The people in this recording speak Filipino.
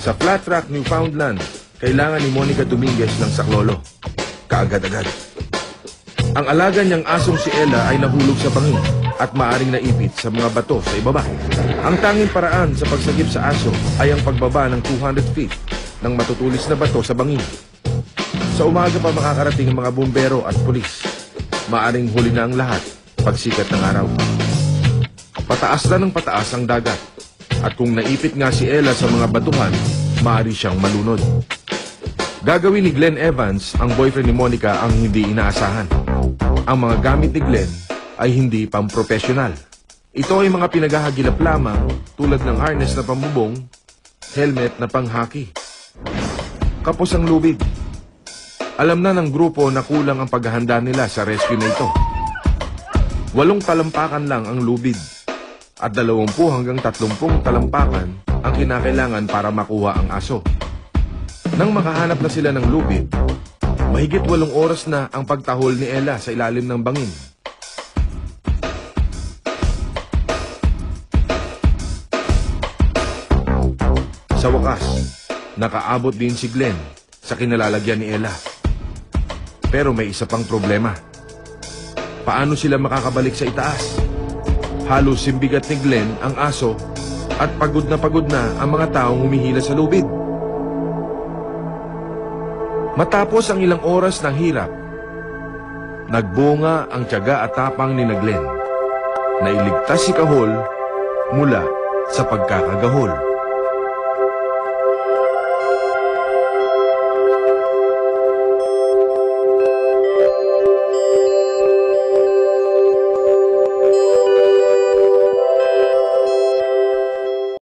Sa Flat Rock, Newfoundland, kailangan ni Monica Dominguez ng saklolo. Kaagad-agad. Ang alaga niyang asong si Ella ay nahulog sa bangin at maaring naipit sa mga bato sa ibaba. Ang tanging paraan sa pagsagip sa aso ay ang pagbaba ng 200 feet ng matutulis na bato sa bangin. Sa umaga pa makakarating ang mga bumbero at pulis. Maaring huli na ang lahat pagsikat ng araw. Pataas na ng pataas ang dagat. At kung naipit nga si Ella sa mga batuhan, maaari siyang malunod. Gagawin ni Glenn Evans, ang boyfriend ni Monica, ang hindi inaasahan. Ang mga gamit ni Glenn ay hindi pang-professional. Ito ay mga pinaghahagilap lamang tulad ng harness na pambubong, helmet na pang-hockey. Kapos ang lubid. Alam na ng grupo na kulang ang paghahanda nila sa rescue na ito. 8 talampakan lang ang lubid at 20 hanggang 30 talampakan ang kinakailangan para makuha ang aso. Nang makahanap na sila ng lubid, mahigit 8 oras na ang pagtahol ni Ella sa ilalim ng bangin. Sa wakas, nakaabot din si Glenn sa kinalalagyan ni Ella. Pero may isa pang problema. Paano sila makakabalik sa itaas? Halos simbigat ni Glenn ang aso at pagod na ang mga taong humihila sa lubid. Matapos ang ilang oras ng hirap, nagbunga ang tiyaga at tapang ni Glenn na iligtas si Cahol mula sa pagkakagahol.